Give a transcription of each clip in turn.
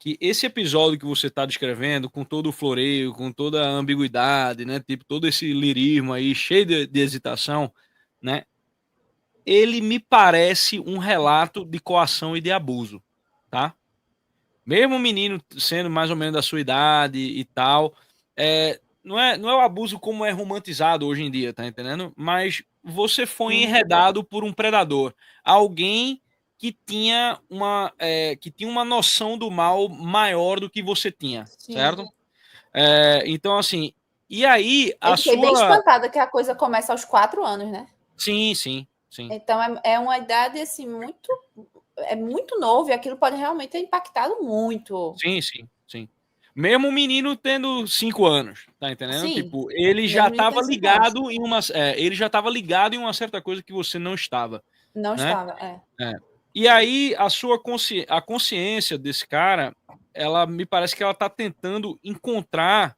que esse episódio que você está descrevendo, com todo o floreio, com toda a ambiguidade, né? Tipo, todo esse lirismo aí, cheio de hesitação, né? Ele me parece um relato de coação e de abuso, tá? Mesmo o menino sendo mais ou menos da sua idade e tal, não é o abuso como é romantizado hoje em dia, tá entendendo? Mas você foi enredado por um predador, alguém que tinha uma noção do mal maior do que você tinha, Sim. certo? Então, assim, e aí a Eu fiquei bem sua. espantada que a coisa começa aos 4 anos, né? Sim, sim, sim. Então é uma idade assim muito novo e aquilo pode realmente ter impactado muito. Sim, sim, sim. Mesmo o menino tendo 5 anos, tá entendendo? Sim, Tipo, ele já mesmo ele estava tendo 5 anos. ligado ele já estava ligado em uma certa coisa que você não estava, Não né? estava, é. É. E aí a consciência desse cara, ela me parece que ela tá tentando encontrar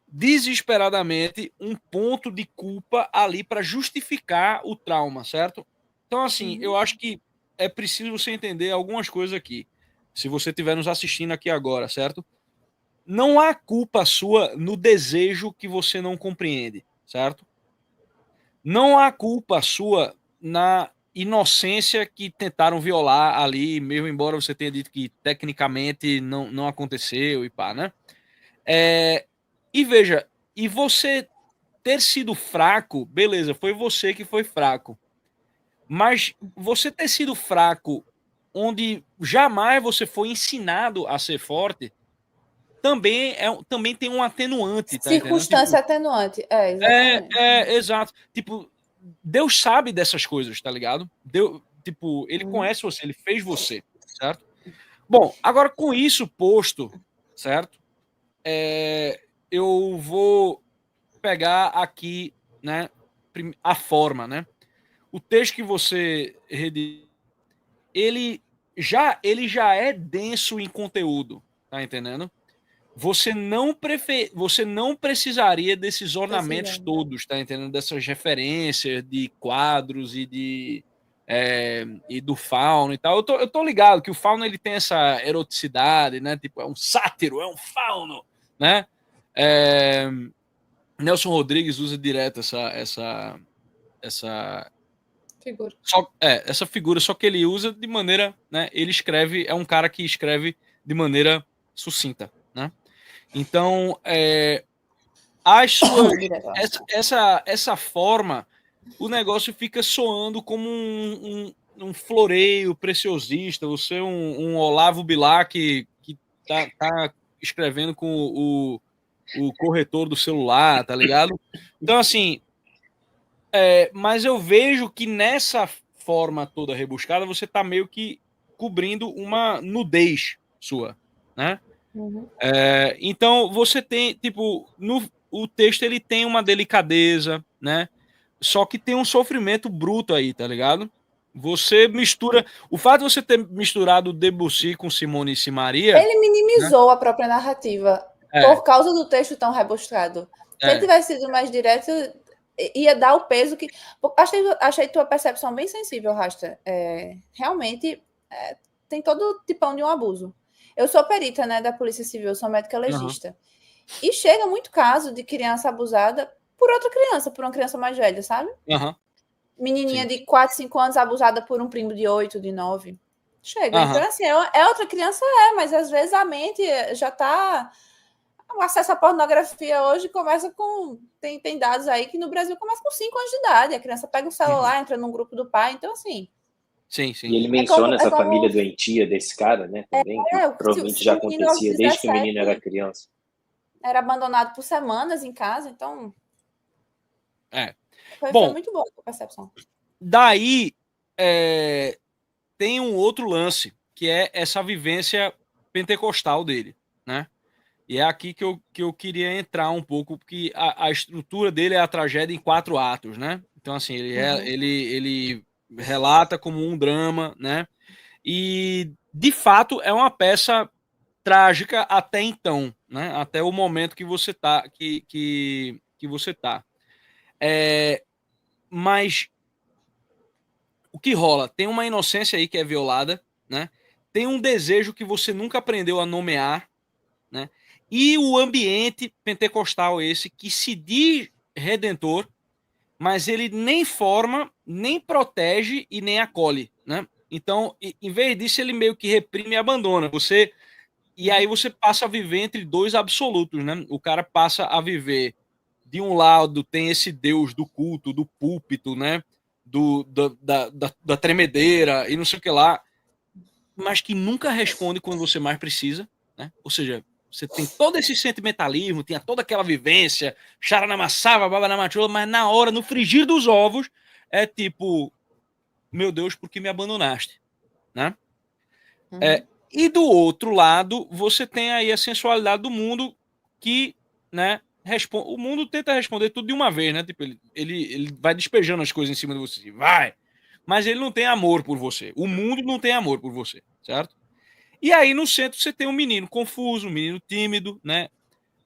desesperadamente um ponto de culpa ali para justificar o trauma, certo? Então, assim, eu acho que é preciso você entender algumas coisas aqui. Se você estiver nos assistindo aqui agora, certo? Não há culpa sua no desejo que você não compreende, certo? Não há culpa sua na inocência que tentaram violar ali, mesmo embora você tenha dito que tecnicamente não aconteceu e pá, né? E veja, e você ter sido fraco, beleza, foi você que foi fraco. Mas você ter sido fraco onde jamais você foi ensinado a ser forte, também tem um atenuante, tá entendendo? Circunstância Tipo, atenuante. É, exatamente. exato. Tipo, Deus sabe dessas coisas, tá ligado? Deus, tipo, ele conhece você, ele fez você, certo? Bom, agora com isso posto, certo? Eu vou pegar aqui, né, a forma, né? O texto que você redigiu, ele já é denso em conteúdo, tá entendendo? Você não precisaria desses ornamentos Precisando. todos, tá entendendo? Dessas referências de quadros e do fauno e tal. Eu tô ligado que o fauno ele tem essa eroticidade, né? Tipo, é um sátiro, é um fauno, né? É, Nelson Rodrigues usa direto essa Figura. essa figura, só que ele usa de maneira, né? Ele escreve, é um cara que escreve de maneira sucinta, né? Então, as suas Direto. essa forma, o negócio fica soando como um floreio preciosista. Você é um Olavo Bilac que tá escrevendo com o corretor do celular, tá ligado? Então, assim, mas eu vejo que nessa forma toda rebuscada, você tá meio que cobrindo uma nudez sua, né? Então você tem, tipo, o texto ele tem uma delicadeza, né? Só que tem um sofrimento bruto aí, tá ligado? Você mistura. O fato de você ter misturado Debussy com Simone e Simaria, Ele né? minimizou a própria narrativa É, por causa do texto tão rebuscado. Se ele é. tivesse sido mais direto, ia dar o peso que. Achei tua percepção bem sensível, Rasta. Realmente tem todo o tipão de um abuso. Eu sou perita, né, da Polícia Civil, sou médica Uhum, legista. E chega muito caso de criança abusada por outra criança, por uma criança mais velha, sabe? uhum, Menininha sim. de 4, 5 anos abusada por um primo de 8, de 9. Chega. Então, Uhum, assim, outra criança, mas às vezes a mente já está. O acesso à pornografia hoje começa com. Tem dados aí que no Brasil começa com 5 anos de idade. A criança pega um uhum. celular, entra num grupo do pai. Então, assim. Sim, E sim. ele É como. menciona É essa família como doentia desse cara, né? Também, que provavelmente se já o menino aos acontecia desde que o menino era 17 criança. era abandonado por semanas em casa. Então, É. foi Bom, muito boa a percepção. daí tem um outro lance, que é essa vivência pentecostal dele, né? E é aqui que eu queria entrar um pouco, porque a estrutura dele é a tragédia em 4 atos, né? Então, assim, ele relata como um drama, né? E, de fato, é uma peça trágica até então, né? Até o momento que você tá, que você tá. Mas o que rola? Tem uma inocência aí que é violada, né? tem um desejo que você nunca aprendeu a nomear, né? E o ambiente pentecostal esse que se diz redentor, mas ele nem forma, nem protege e nem acolhe, né? Então, em vez disso, ele meio que reprime e abandona. E aí você passa a viver entre dois absolutos, né? O cara passa a viver, de um lado, tem esse Deus do culto, do púlpito, né? Da tremedeira e não sei o que lá, mas que nunca responde quando você mais precisa, né? Ou seja, você tem todo esse sentimentalismo, tinha toda aquela vivência, charanamassava, babanamachula, mas na hora, no frigir dos ovos, é tipo, meu Deus, por que me abandonaste? Né? E do outro lado, você tem aí a sensualidade do mundo que, né, o mundo tenta responder tudo de uma vez, né? Tipo, ele vai despejando as coisas em cima de você, vai, mas ele não tem amor por você. O mundo não tem amor por você, certo? E aí no centro você tem um menino confuso, um menino tímido, né?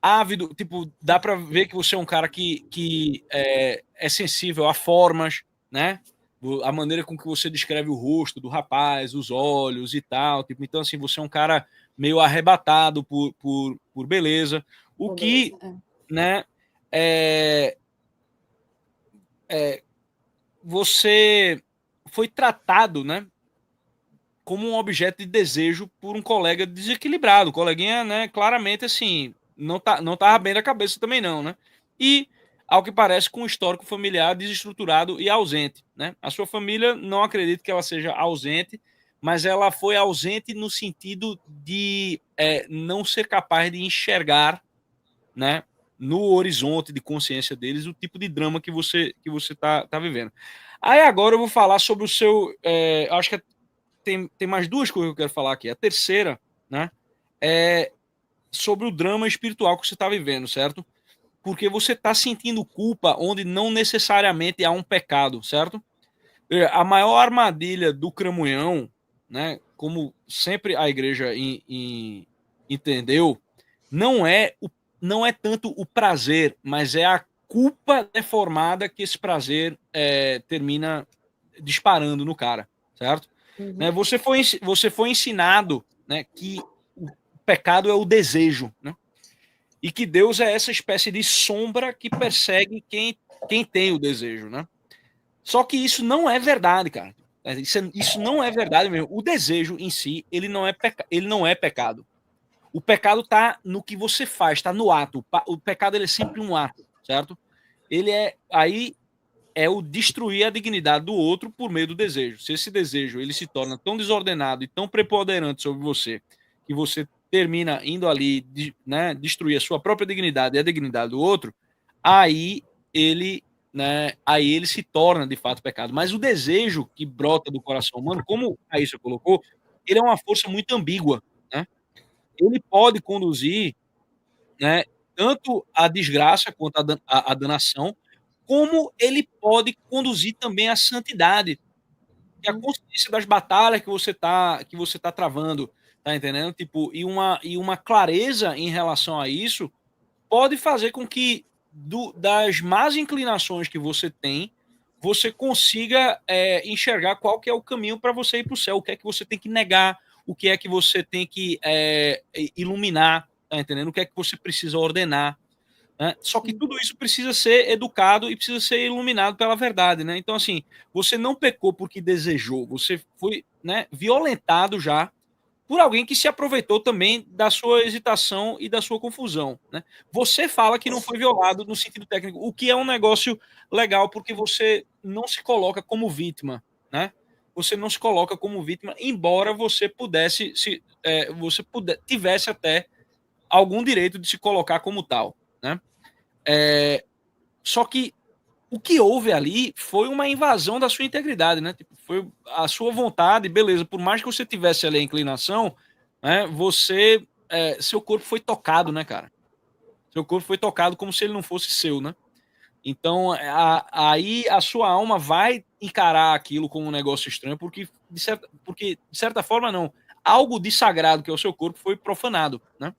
Ávido, tipo, dá pra ver que você é um cara que é sensível a formas, né? A maneira com que você descreve o rosto do rapaz, os olhos e tal. Tipo, então, assim, você é um cara meio arrebatado por beleza. O que, né, você foi tratado, né, como um objeto de desejo por um colega desequilibrado. O coleguinha, né, claramente, assim, não tava bem da cabeça também não, né? E, ao que parece, com um histórico familiar desestruturado e ausente, né? A sua família, não acredito que ela seja ausente, mas ela foi ausente no sentido de não ser capaz de enxergar, né, no horizonte de consciência deles o tipo de drama que você tá vivendo. Aí agora eu vou falar sobre o seu... acho que tem mais duas coisas que eu quero falar aqui. A terceira, né, é sobre o drama espiritual que você está vivendo, certo? Porque você está sentindo culpa onde não necessariamente há um pecado, certo? A maior armadilha do cramunhão, né, como sempre a igreja entendeu, não é tanto o prazer, mas é a culpa deformada que esse prazer termina disparando no cara, certo? Né, você foi ensinado, né, que o pecado é o desejo, né? E que Deus é essa espécie de sombra que persegue quem tem o desejo, né? Só que isso não é verdade, cara. Isso não é verdade mesmo. O desejo em si, ele não é pecado. O pecado tá no que você faz, tá no ato. O pecado ele é sempre um ato, certo? Ele é o destruir a dignidade do outro por meio do desejo. Se esse desejo ele se torna tão desordenado e tão preponderante sobre você que você termina indo ali, né, destruir a sua própria dignidade e a dignidade do outro, aí ele, né, aí ele se torna de fato pecado. Mas o desejo que brota do coração humano, como a Aissa colocou, ele é uma força muito ambígua, né? Ele pode conduzir, né, tanto a desgraça quanto a danação, como ele pode conduzir também a santidade, que é a consciência das batalhas que você tá travando, tá entendendo? Tipo, e uma clareza em relação a isso pode fazer com que das más inclinações que você tem, você consiga enxergar qual que é o caminho para você ir para o céu, o que é que você tem que negar, o que é que você tem que iluminar, tá entendendo? O que é que você precisa ordenar. Né? Só que tudo isso precisa ser educado e precisa ser iluminado pela verdade, né? Então, assim, você não pecou porque desejou, você foi, né, violentado já por alguém que se aproveitou também da sua hesitação e da sua confusão, né? Você fala que não foi violado no sentido técnico, o que é um negócio legal, porque você não se coloca como vítima, né? Você não se coloca como vítima, embora você tivesse até algum direito de se colocar como tal, né? Só que o que houve ali foi uma invasão da sua integridade, né? Tipo, foi a sua vontade, beleza. Por mais que você tivesse ali a inclinação, né? Seu corpo foi tocado, né, cara? Seu corpo foi tocado como se ele não fosse seu, né? Então, aí a sua alma vai encarar aquilo como um negócio estranho, porque, de certa forma, não. Algo de sagrado, que é o seu corpo, foi profanado, né?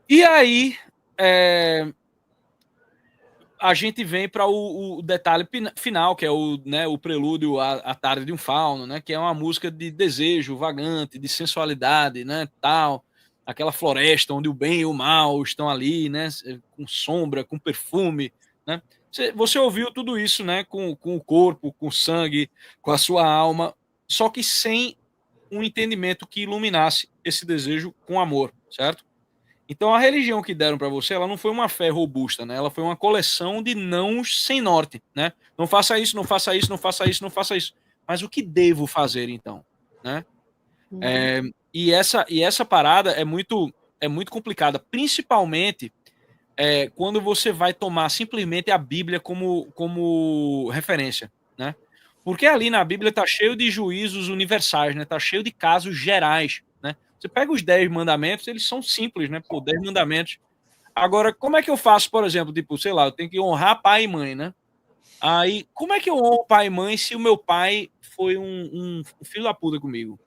E aí, a gente vem para o detalhe final, que é o prelúdio à tarde de um fauno, né? Que é uma música de desejo vagante, de sensualidade, né? Tal, aquela floresta onde o bem e o mal estão ali, né? Com sombra, com perfume, né? Você ouviu tudo isso, né? Com o corpo, com o sangue, com a sua alma, só que sem um entendimento que iluminasse esse desejo com amor, certo? Então a religião que deram para você, ela não foi uma fé robusta, né? Ela foi uma coleção de nãos sem norte, né? Não faça isso, não faça isso, não faça isso, não faça isso. Mas o que devo fazer então, né? E essa parada é muito complicada, principalmente quando você vai tomar simplesmente a Bíblia como referência, né? Porque ali na Bíblia está cheio de juízos universais, né? Tá cheio de casos gerais, né? Você pega os 10 mandamentos, eles são simples, né? Pô, 10 mandamentos. Agora, como é que eu faço, por exemplo, tipo, sei lá, eu tenho que honrar pai e mãe, né? Aí, como é que eu honro pai e mãe se o meu pai foi um filho da puta comigo?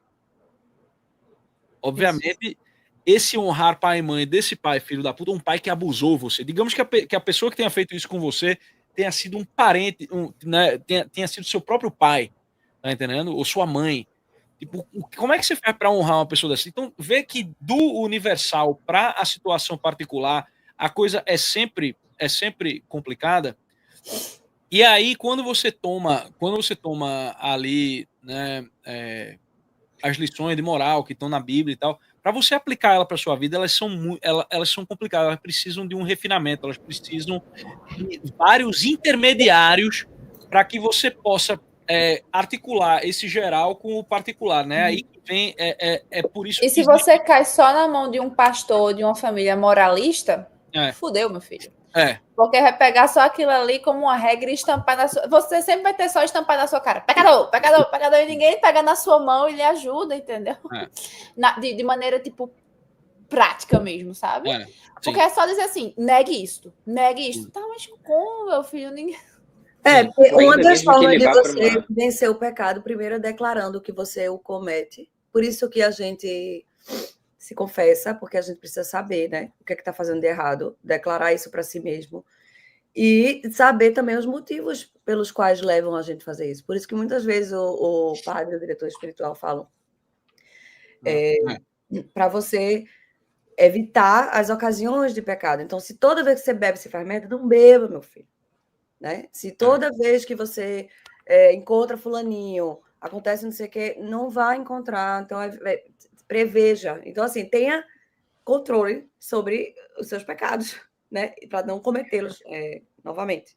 Obviamente, esse honrar pai e mãe desse pai, filho da puta, um pai que abusou você. Digamos que a pessoa que tenha feito isso com você tenha sido um parente, né, tenha sido seu próprio pai, tá entendendo? Ou sua mãe. Tipo, como é que você faz para honrar uma pessoa dessa? Então, vê que do universal para a situação particular, a coisa é sempre complicada. E aí, quando você toma ali, né, as lições de moral que estão na Bíblia e tal, para você aplicar ela para sua vida, elas são complicadas, elas precisam de um refinamento, elas precisam de vários intermediários para que você possa articular esse geral com o particular, né? Aí vem, por isso e se você cai só na mão de um pastor, de uma família moralista, fudeu, meu filho. Porque vai pegar só aquilo ali como uma regra e estampar na sua... Você sempre vai ter só estampar na sua cara. Pecador, pecador, pecador. E ninguém pega na sua mão e lhe ajuda, entendeu? De maneira, tipo, prática mesmo, sabe? Porque é só dizer assim, negue isto. Tá, mas como, meu filho? Ninguém... Uma das formas de você vencer o pecado, primeiro é declarando que você o comete. Por isso que a gente se confessa, porque a gente precisa saber, né, o que é que está fazendo de errado, declarar isso para si mesmo e saber também os motivos pelos quais levam a gente a fazer isso. Por isso que muitas vezes o padre, o diretor espiritual falam para você evitar as ocasiões de pecado. Então, se toda vez que você bebe, você faz merda, não beba, meu filho. Né? Se toda vez que você encontra fulaninho, acontece não sei o que, não vai encontrar. Então, preveja. Então, assim, tenha controle sobre os seus pecados, né? Para não cometê-los novamente.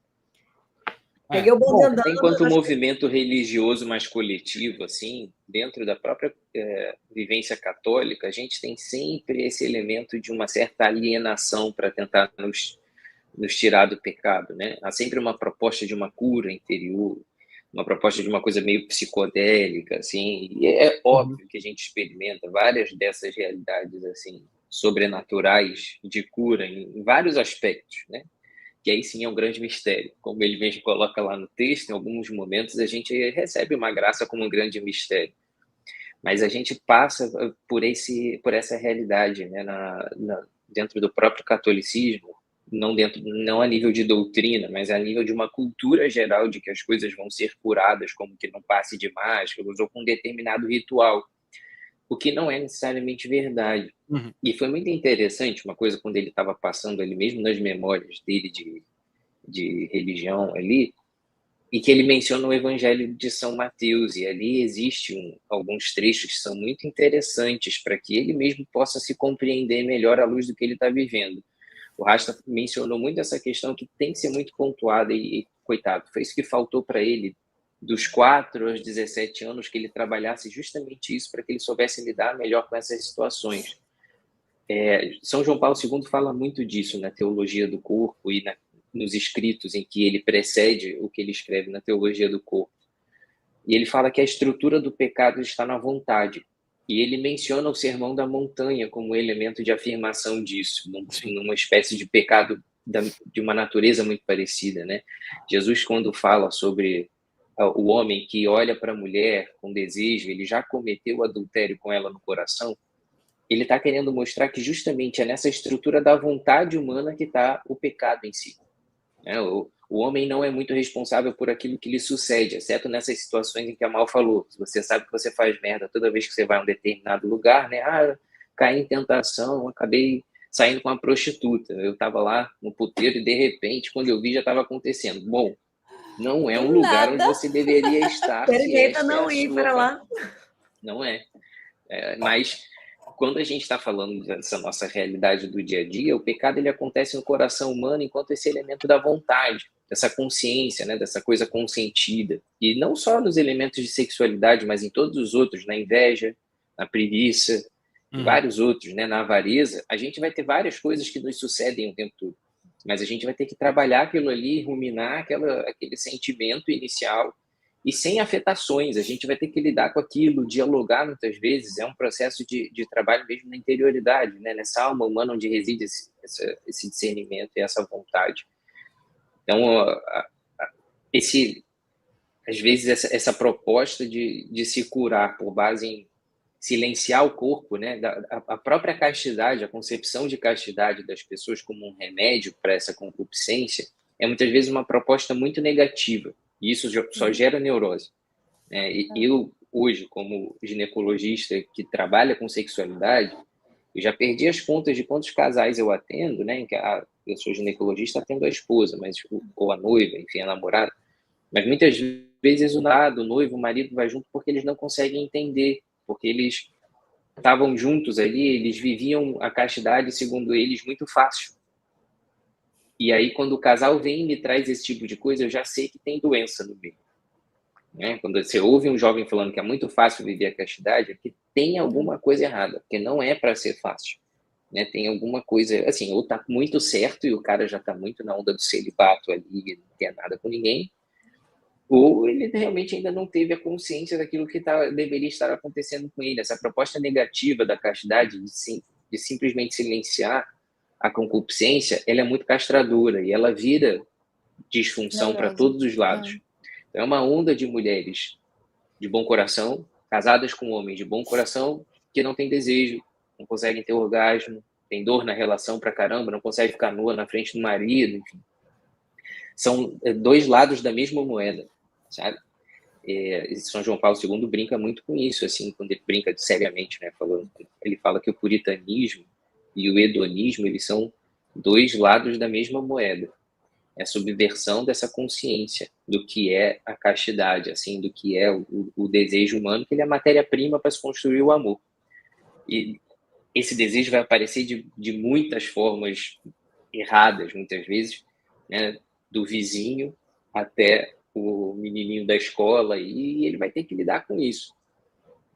Peguei o bonde andando. Enquanto movimento religioso mais coletivo, assim, dentro da própria vivência católica, a gente tem sempre esse elemento de uma certa alienação para tentar nos tirar do pecado, né? Há sempre uma proposta de uma cura interior, uma proposta de uma coisa meio psicodélica, assim, e é óbvio que a gente experimenta várias dessas realidades, assim, sobrenaturais de cura em vários aspectos, né? Que aí sim é um grande mistério. Como ele mesmo coloca lá no texto, em alguns momentos a gente recebe uma graça como um grande mistério. Mas a gente passa por essa realidade, né? Dentro do próprio catolicismo, não a nível de doutrina, mas a nível de uma cultura geral de que as coisas vão ser curadas, como que não passe de máscaras ou com um determinado ritual, o que não é necessariamente verdade. E foi muito interessante uma coisa quando ele estava passando ali mesmo nas memórias dele de religião ali, e que ele menciona o Evangelho de São Mateus, e ali existe alguns trechos que são muito interessantes para que ele mesmo possa se compreender melhor à luz do que ele está vivendo. O Rasta mencionou muito essa questão que tem que ser muito pontuada e coitado, foi isso que faltou para ele dos 4 aos 17 anos, que ele trabalhasse justamente isso para que ele soubesse lidar melhor com essas situações. São João Paulo II fala muito disso na Teologia do Corpo e nos escritos em que ele precede o que ele escreve na Teologia do Corpo. E ele fala que a estrutura do pecado está na vontade. E ele menciona o Sermão da Montanha como elemento de afirmação disso, numa espécie de pecado de uma natureza muito parecida, né? Jesus, quando fala sobre o homem que olha para a mulher com desejo, ele já cometeu adultério com ela no coração, ele está querendo mostrar que justamente é nessa estrutura da vontade humana que está o pecado em si. né? O homem não é muito responsável por aquilo que lhe sucede, exceto nessas situações em que a Mal falou. Se você sabe que você faz merda toda vez que você vai a um determinado lugar, né? Caí em tentação, acabei saindo com uma prostituta. Eu estava lá no puteiro e, de repente, quando eu vi, já estava acontecendo. Bom, não é um lugar onde você deveria estar. Experimenta não ir para lá. Não é. Mas quando a gente está falando dessa nossa realidade do dia a dia, o pecado ele acontece no coração humano enquanto esse elemento da vontade, dessa consciência, né, dessa coisa consentida. E não só nos elementos de sexualidade, mas em todos os outros, na inveja, na preguiça, vários outros, né, na avareza, a gente vai ter várias coisas que nos sucedem o tempo todo. Mas a gente vai ter que trabalhar aquilo ali, ruminar aquele sentimento inicial, e sem afetações, a gente vai ter que lidar com aquilo, dialogar muitas vezes, é um processo de trabalho mesmo na interioridade, né? Nessa alma humana onde reside esse discernimento e essa vontade. Então, às vezes, essa proposta de se curar por base em silenciar o corpo, né? A própria castidade, a concepção de castidade das pessoas como um remédio para essa concupiscência, é muitas vezes uma proposta muito negativa. E isso só gera neurose. E eu, hoje, como ginecologista que trabalha com sexualidade, eu já perdi as contas de quantos casais eu atendo, né? Eu sou ginecologista, atendo a esposa, ou a noiva, enfim, a namorada. Mas muitas vezes o noivo, o marido vai junto porque eles não conseguem entender, porque eles estavam juntos ali, eles viviam a castidade, segundo eles, muito fácil. E aí, quando o casal vem e me traz esse tipo de coisa, eu já sei que tem doença no meio. Né? Quando você ouve um jovem falando que é muito fácil viver a castidade, é que tem alguma coisa errada, porque não é para ser fácil. Né? Tem alguma coisa, assim, ou tá muito certo e o cara já tá muito na onda do celibato ali, não quer nada com ninguém, ou ele realmente ainda não teve a consciência daquilo que deveria estar acontecendo com ele. Essa proposta negativa da castidade, de simplesmente silenciar a concupiscência, ela é muito castradora e ela vira disfunção para todos os lados. É uma onda de mulheres de bom coração, casadas com homens de bom coração, que não têm desejo, não conseguem ter orgasmo, tem dor na relação pra caramba, não consegue ficar nua na frente do marido, enfim. São dois lados da mesma moeda, sabe? São João Paulo II brinca muito com isso, assim, quando ele brinca seriamente, né? Ele fala que o puritanismo e o hedonismo, eles são dois lados da mesma moeda. É a subversão dessa consciência do que é a castidade, assim, do que é o desejo humano, que ele é a matéria-prima para se construir o amor. E esse desejo vai aparecer de muitas formas erradas, muitas vezes, né? Do vizinho até o menininho da escola, e ele vai ter que lidar com isso.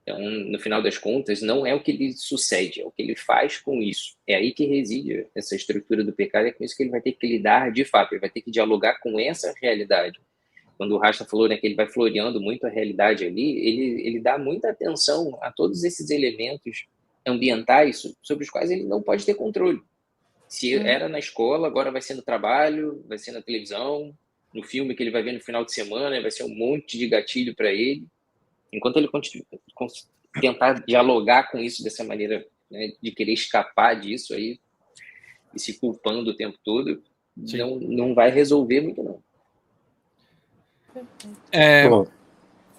Então, no final das contas, não é o que lhe sucede, é o que ele faz com isso. É aí que reside essa estrutura do pecado, é com isso que ele vai ter que lidar de fato, ele vai ter que dialogar com essa realidade. Quando o Rasta falou, né, que ele vai floreando muito a realidade ali, ele dá muita atenção a todos esses elementos ambientais sobre os quais ele não pode ter controle. Se era na escola, agora vai ser no trabalho, vai ser na televisão, no filme que ele vai ver no final de semana, vai ser um monte de gatilho para ele. Enquanto ele tentar dialogar com isso dessa maneira, né, de querer escapar disso aí e se culpando o tempo todo, não vai resolver muito, não.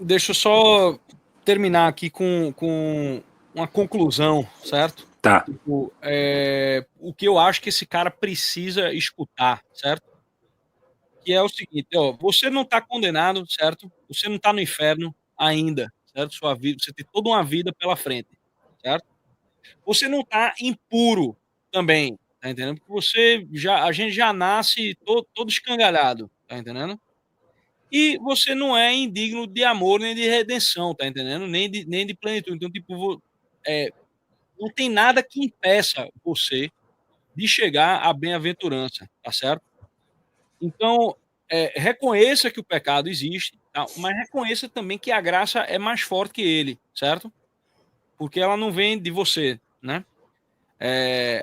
Deixa eu só terminar aqui com uma conclusão, certo? Tá. Tipo, o que eu acho que esse cara precisa escutar, certo? Que é o seguinte, você não está condenado, certo? Você não está no inferno ainda, certo? Sua vida, você tem toda uma vida pela frente, certo? Você não está impuro também, tá entendendo? Porque a gente já nasce todo escangalhado, tá entendendo? E você não é indigno de amor nem de redenção, tá entendendo? Nem de plenitude. Então, tipo, não tem nada que impeça você de chegar à bem-aventurança, tá certo? Então, reconheça que o pecado existe, tá? Mas reconheça também que a graça é mais forte que ele, certo? Porque ela não vem de você, né?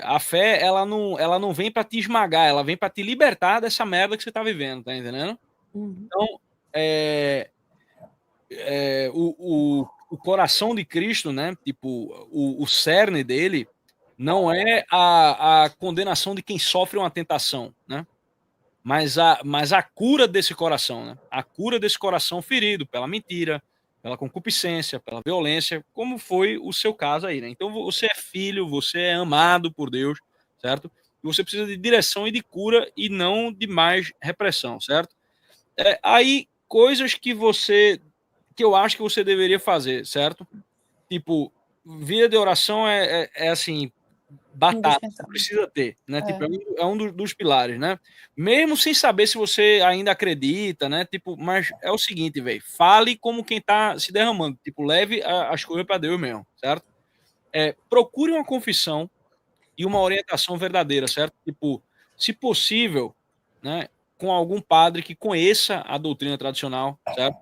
A fé, ela não vem para te esmagar, ela vem para te libertar dessa merda que você tá vivendo, tá entendendo? Então, o coração de Cristo, né? Tipo, o cerne dele não é a condenação de quem sofre uma tentação, né? mas a cura desse coração, né? A cura desse coração ferido pela mentira, pela concupiscência, pela violência, como foi o seu caso aí, né? Então você é filho, você é amado por Deus, certo? E você precisa de direção e de cura e não de mais repressão, certo? Aí, coisas que eu acho que você deveria fazer, certo? Tipo, vida de oração é assim, batata, precisa ter, né? Tipo, é um dos pilares, né? Mesmo sem saber se você ainda acredita, né? Tipo, mas é o seguinte, velho, fale como quem tá se derramando, tipo, leve as coisas para Deus mesmo, certo? Procure uma confissão e uma orientação verdadeira, certo? Tipo, se possível, né, com algum padre que conheça a doutrina tradicional, certo?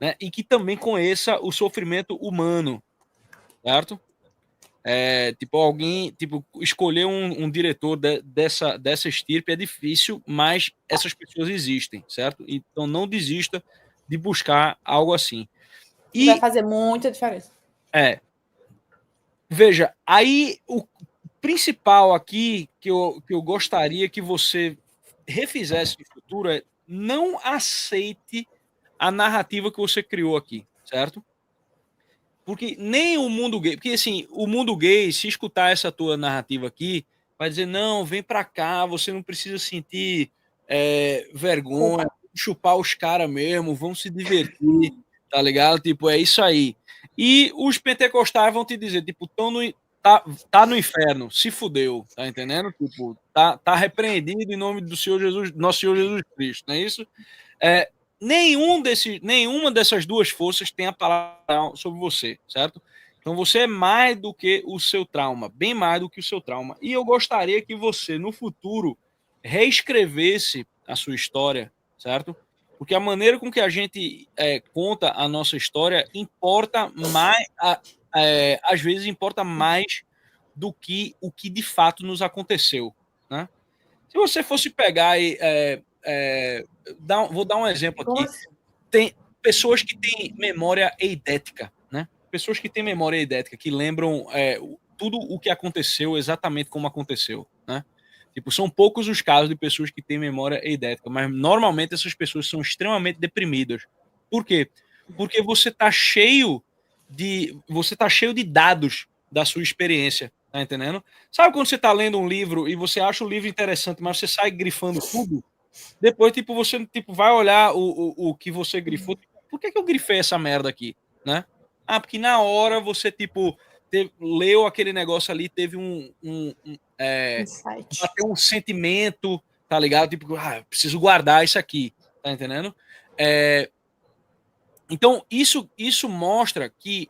Né? E que também conheça o sofrimento humano, certo? Tipo, alguém, tipo, escolher um diretor dessa estirpe é difícil, mas essas pessoas existem, certo? Então não desista de buscar algo assim. E vai fazer muita diferença. Veja, aí o principal aqui que eu gostaria que você refizesse no futuro é não aceite a narrativa que você criou aqui, certo? Porque nem o mundo gay, porque assim, o mundo gay, se escutar essa tua narrativa aqui, vai dizer, não, vem pra cá, você não precisa sentir vergonha, chupar os caras mesmo, vão se divertir, tá ligado? Tipo, é isso aí. E os pentecostais vão te dizer, tipo, tá no inferno, se fudeu, tá entendendo? Tipo, tá repreendido em nome do Senhor Jesus, nosso Senhor Jesus Cristo, não é isso? Nenhuma dessas duas forças tem a palavra sobre você, certo? Então você é mais do que o seu trauma, bem mais do que o seu trauma. E eu gostaria que você, no futuro, reescrevesse a sua história, certo? Porque a maneira com que a gente conta a nossa história importa mais, às vezes importa mais do que o que de fato nos aconteceu, né? Se você fosse pegar e vou dar um exemplo aqui. Tem pessoas que têm memória eidética, né? Pessoas que têm memória eidética, que lembram tudo o que aconteceu exatamente como aconteceu, né? Tipo, são poucos os casos de pessoas que têm memória eidética, mas normalmente essas pessoas são extremamente deprimidas. Por quê? Porque você tá cheio de dados da sua experiência, tá entendendo? Sabe quando você tá lendo um livro e você acha o livro interessante, mas você sai grifando tudo? Depois, tipo, você tipo, vai olhar o que você grifou. Tipo, por que eu grifei essa merda aqui, né? Porque na hora você, tipo, leu aquele negócio ali, teve bateu um sentimento, tá ligado? Tipo, preciso guardar isso aqui, tá entendendo? Então, isso mostra que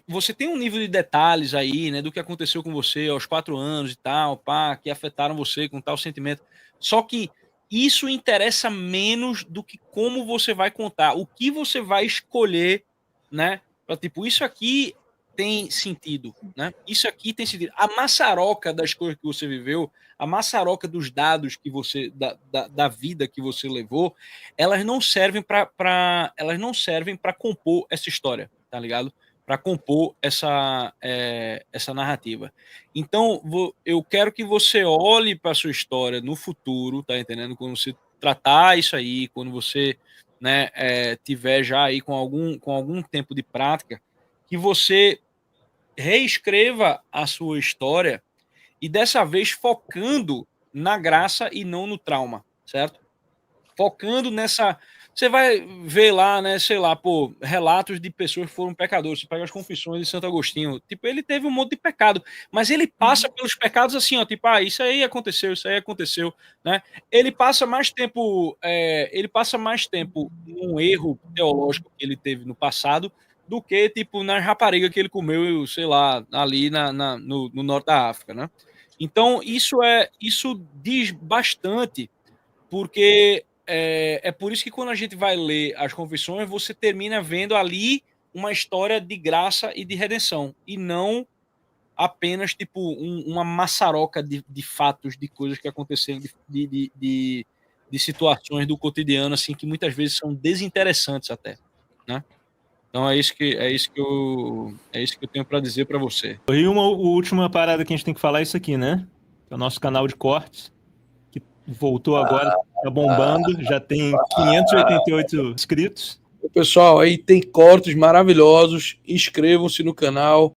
você tem um nível de detalhes aí, né, do que aconteceu com você aos 4 anos e tal, pá, que afetaram você com tal sentimento. Só que isso interessa menos do que como você vai contar, o que você vai escolher, né? Pra, tipo, isso aqui tem sentido, né? Isso aqui tem sentido. A maçaroca das coisas que você viveu, a maçaroca dos dados que você da vida que você levou, elas não servem para compor essa história, tá ligado? Para compor essa narrativa. Então, eu quero que você olhe para a sua história no futuro, tá entendendo? Quando você tratar isso aí, quando você, né, tiver já aí com algum tempo de prática, que você reescreva a sua história e dessa vez focando na graça e não no trauma, certo? Focando nessa. Você vai ver lá, né, sei lá, pô, relatos de pessoas que foram pecadores. Você pega as confissões de Santo Agostinho. Tipo, ele teve um monte de pecado, mas ele passa pelos pecados assim, ó, tipo, isso aí aconteceu, né? Ele passa mais tempo num erro teológico que ele teve no passado do que, tipo, na rapariga que ele comeu, sei lá, ali no norte da África, né? Então, isso diz bastante, porque é por isso que quando a gente vai ler as confissões, você termina vendo ali uma história de graça e de redenção, e não apenas tipo uma maçaroca de fatos, de coisas que aconteceram, de situações do cotidiano, assim, que muitas vezes são desinteressantes até, né? Então é isso que eu tenho para dizer para você. E uma última parada que a gente tem que falar é isso aqui, né? É o nosso canal de cortes, que Voltou agora, tá bombando, já tem 588 inscritos. Pessoal, aí tem cortes maravilhosos. Inscrevam-se no canal.